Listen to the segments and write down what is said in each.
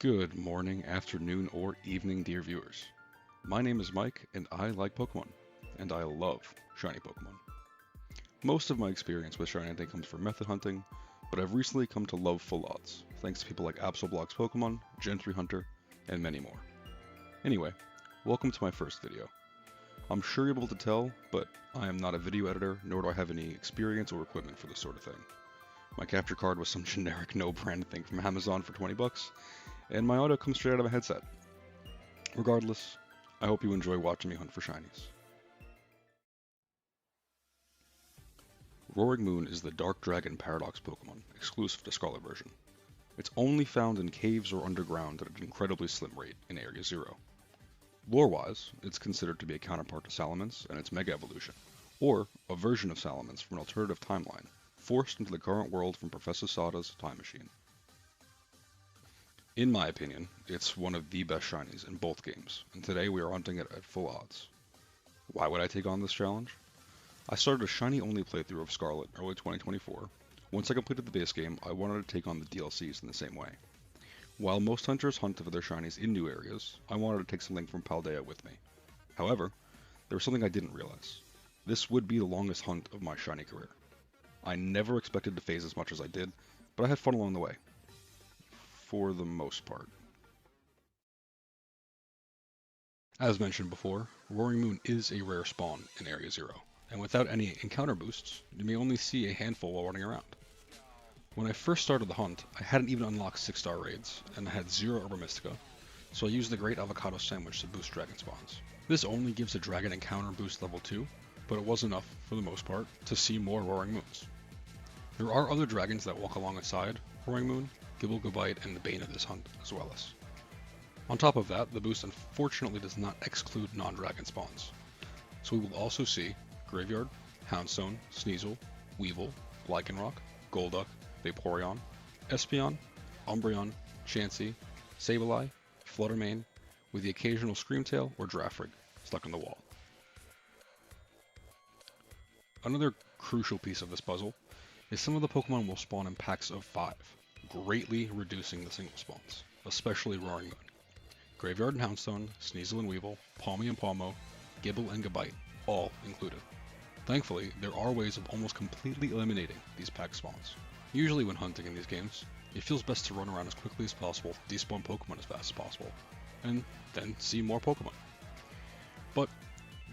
Good morning, afternoon, or evening, dear viewers. My name is Mike, and I like Pokemon, and I love shiny Pokemon. Most of my experience with shiny hunting comes from method hunting, but I've recently come to love full odds, thanks to people like Absolblox Pokemon, Gen3 Hunter, and many more. Anyway, welcome to my first video. I'm sure you're able to tell, but I am not a video editor, nor do I have any experience or equipment for this sort of thing. My capture card was some generic no-brand thing from Amazon for 20 bucks, and my audio comes straight out of a headset. Regardless, I hope you enjoy watching me hunt for shinies. Roaring Moon is the Dark Dragon Paradox Pokemon, exclusive to Scarlet version. It's only found in caves or underground at an incredibly slim rate in Area 0. Lore-wise, it's considered to be a counterpart to Salamence and its Mega Evolution, or a version of Salamence from an alternative timeline, forced into the current world from Professor Sada's time machine. In my opinion, it's one of the best shinies in both games, and today we are hunting it at full odds. Why would I take on this challenge? I started a shiny-only playthrough of Scarlet early 2024. Once I completed the base game, I wanted to take on the DLCs in the same way. While most hunters hunt for their shinies in new areas, I wanted to take something from Paldea with me. However, there was something I didn't realize. This would be the longest hunt of my shiny career. I never expected to phase as much as I did, but I had fun along the way. For the most part. As mentioned before, Roaring Moon is a rare spawn in Area 0, and without any encounter boosts, you may only see a handful while running around. When I first started the hunt, I hadn't even unlocked 6-star raids, and I had 0 Herba Mystica, so I used the Great Avocado Sandwich to boost dragon spawns. This only gives a dragon encounter boost level 2, but it was enough, for the most part, to see more Roaring Moons. There are other dragons that walk alongside Roaring Moon, Gible, Gabite, and the bane of this hunt, as well as. On top of that, the boost unfortunately does not exclude non-dragon spawns. So we will also see Graveyard, Houndstone, Sneasel, Weevil, Lycanroc, Golduck, Vaporeon, Espeon, Umbreon, Chansey, Sableye, Fluttermane, with the occasional Screamtail or Drafrig stuck in the wall. Another crucial piece of this puzzle is some of the Pokemon will spawn in packs of 5, greatly reducing the single spawns, especially Roaring Moon. Graveyard and Houndstone, Sneasel and Weevil, Palmy and Palmo, Gible and Gabite, all included. Thankfully, there are ways of almost completely eliminating these pack spawns. Usually when hunting in these games, it feels best to run around as quickly as possible, despawn Pokemon as fast as possible, and then see more Pokemon. But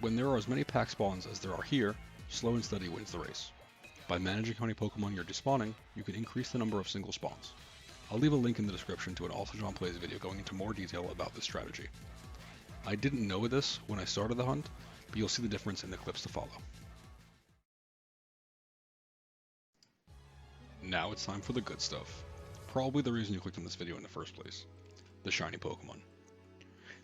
when there are as many pack spawns as there are here, slow and steady wins the race. By managing how many Pokemon you're despawning, you can increase the number of single spawns. I'll leave a link in the description to an Also John Plays video going into more detail about this strategy. I didn't know this when I started the hunt, but you'll see the difference in the clips to follow. Now it's time for the good stuff. Probably the reason you clicked on this video in the first place. The shiny Pokemon.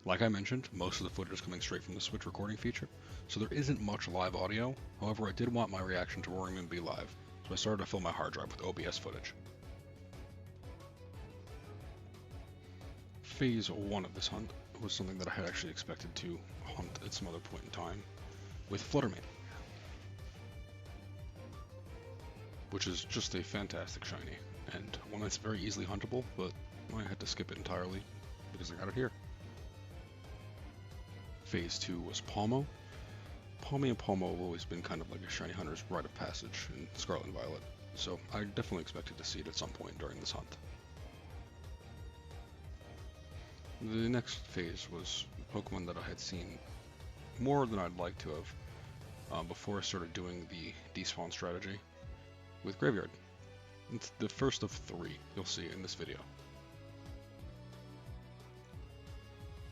Like I mentioned, most of the footage is coming straight from the Switch recording feature, so there isn't much live audio. However, I did want my reaction to Roaring Moon to be live, so I started to fill my hard drive with OBS footage. Phase 1 of this hunt was something that I had actually expected to hunt at some other point in time, with Fluttermane, which is just a fantastic shiny, and one that's very easily huntable, but I had to skip it entirely because I got it here. Phase 2 was Palmo. Palmy and Palmo have always been kind of like a shiny hunter's rite of passage in Scarlet and Violet, so I definitely expected to see it at some point during this hunt. The next phase was Pokemon that I had seen more than I'd like to have before I started doing the despawn strategy with Graveyard. It's the first of 3 you'll see in this video.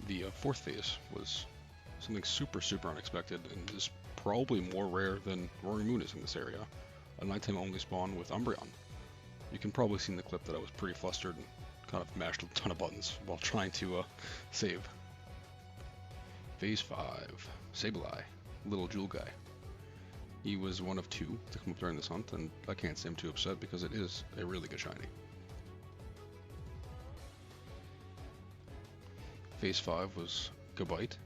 The 4th phase was something super unexpected and is probably more rare than Roaring Moon is in this area. A nighttime only spawn with Umbreon. You can probably see in the clip that I was pretty flustered and kind of mashed a ton of buttons while trying to save. Phase 5, Sableye, little jewel guy. He was one of 2 to come up during this hunt, and I can't say I'm too upset because it is a really good shiny. Phase 5 was Gabite,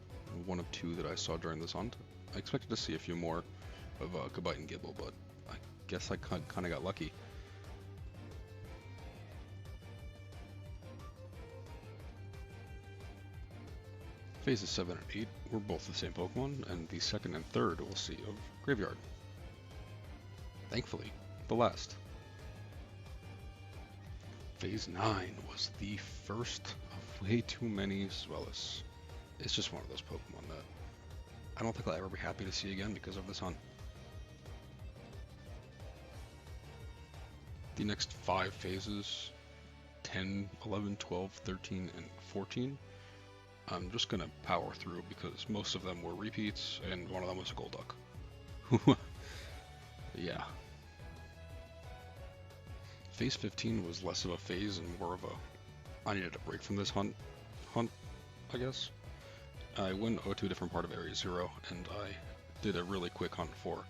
one of 2 that I saw during this hunt. I expected to see a few more of Gabite and Gible, but I guess I kind of got lucky. Phases 7 and 8 were both the same Pokemon, and the second and third we'll see of Graveyard. Thankfully, the last. Phase 9 was the first of way too many Swellis. It's just one of those Pokemon that I don't think I'll ever be happy to see again because of this hunt. The next 5 phases, 10, 11, 12, 13, and 14, I'm just gonna power through because most of them were repeats and one of them was a Golduck. Yeah. Phase 15 was less of a phase and more of a I needed a break from this hunt, I guess. I went to a different part of Area 0 and I did a really quick hunt for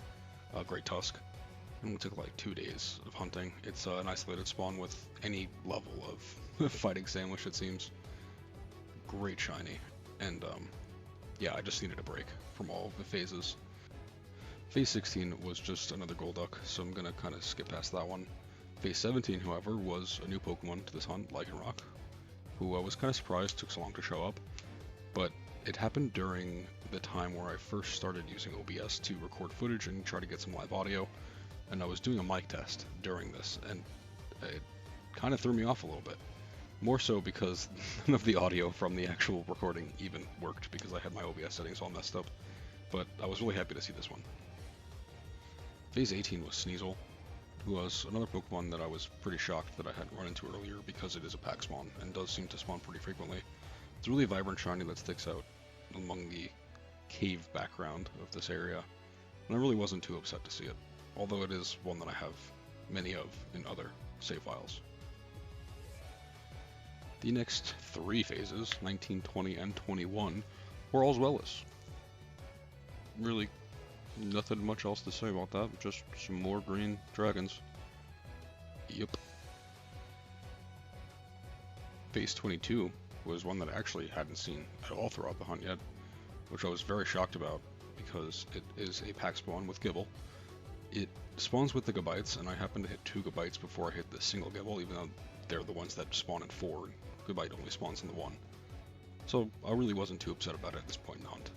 Great Tusk. It only took like 2 days of hunting. It's an isolated spawn with any level of fighting sandwich, it seems. Great shiny, and yeah, I just needed a break from all of the phases. Phase 16 was just another Golduck, so I'm gonna kind of skip past that one. Phase 17, however, was a new Pokemon to this hunt, Lycanroc, who I was kind of surprised took so long to show up, but it happened during the time where I first started using OBS to record footage and try to get some live audio, and I was doing a mic test during this, and it kind of threw me off a little bit. More so because none of the audio from the actual recording even worked because I had my OBS settings all messed up, but I was really happy to see this one. Phase 18 was Sneasel, who was another Pokemon that I was pretty shocked that I hadn't run into earlier because it is a pack spawn and does seem to spawn pretty frequently. It's a really vibrant shiny that sticks out among the cave background of this area, and I really wasn't too upset to see it, although it is one that I have many of in other save files. The next 3 phases, 19, 20, and 21, were all Zwellis. Really, nothing much else to say about that, just some more green dragons. Yep. Phase 22 was one that I actually hadn't seen at all throughout the hunt yet, which I was very shocked about because it is a pack spawn with Gibble. It spawns with the Gabites, and I happened to hit 2 Gabites before I hit the single Gibble, even though they're the ones that spawn in 4. Gabite only spawns in the 1. So I really wasn't too upset about it at this point in the hunt.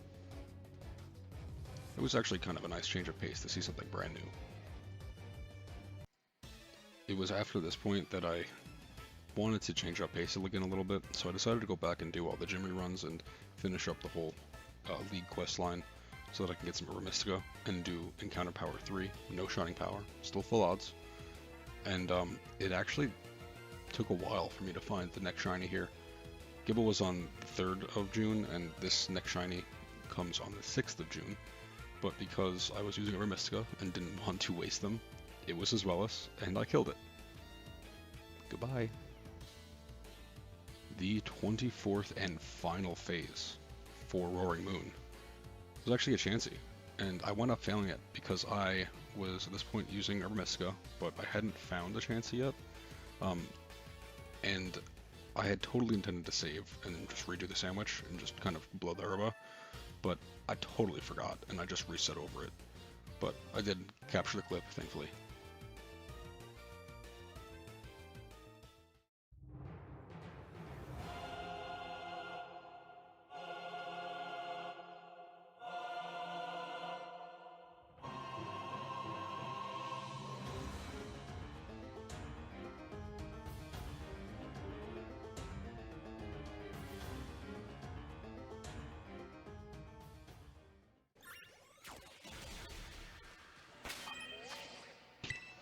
It was actually kind of a nice change of pace to see something brand new. It was after this point that I wanted to change up pace again a little bit, so I decided to go back and do all the gym reruns and finish up the whole league quest line so that I can get some Mystica and do Encounter Power 3, no Shining Power, still full odds. And it actually took a while for me to find the next shiny here. Gibble was on the 3rd of June, and this next shiny comes on the 6th of June. But because I was using a Mystica and didn't want to waste them, it was Zwellis, and I killed it. Goodbye. The 24th and final phase for Roaring Moon was actually a Chansey, and I wound up failing it because I was at this point using a Mystica, but I hadn't found a Chansey yet. And I had totally intended to save and then just redo the sandwich and just kind of blow the herba, but I totally forgot and I just reset over it. But I did capture the clip, thankfully.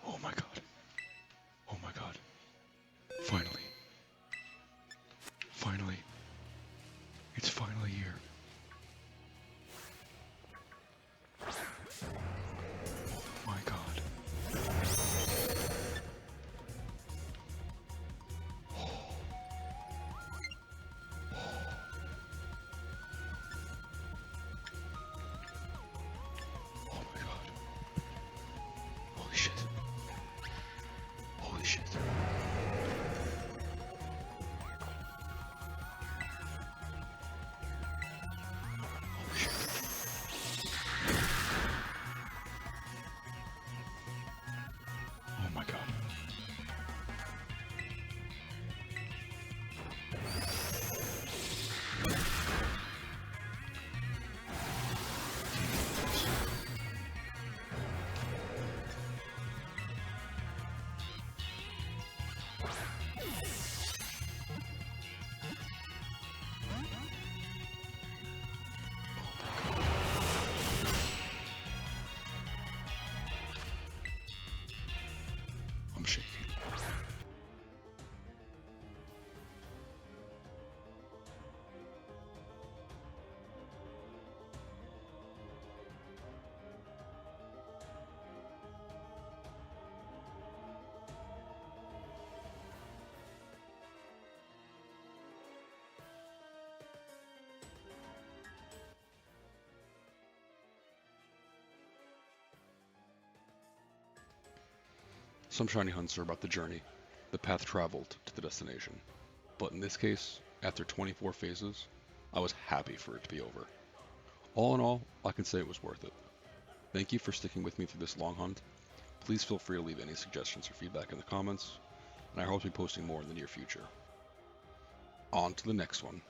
Oh my god. Oh my god. Finally. Finally. It's finally here. Oh my god. Oh my god. Holy shit. Holy shit. Holy shit. Oh my god. Some shiny hunts are about the journey, the path traveled to the destination. But in this case, after 24 phases, I was happy for it to be over. All in all, I can say it was worth it. Thank you for sticking with me through this long hunt. Please feel free to leave any suggestions or feedback in the comments, and I hope to be posting more in the near future. On to the next one.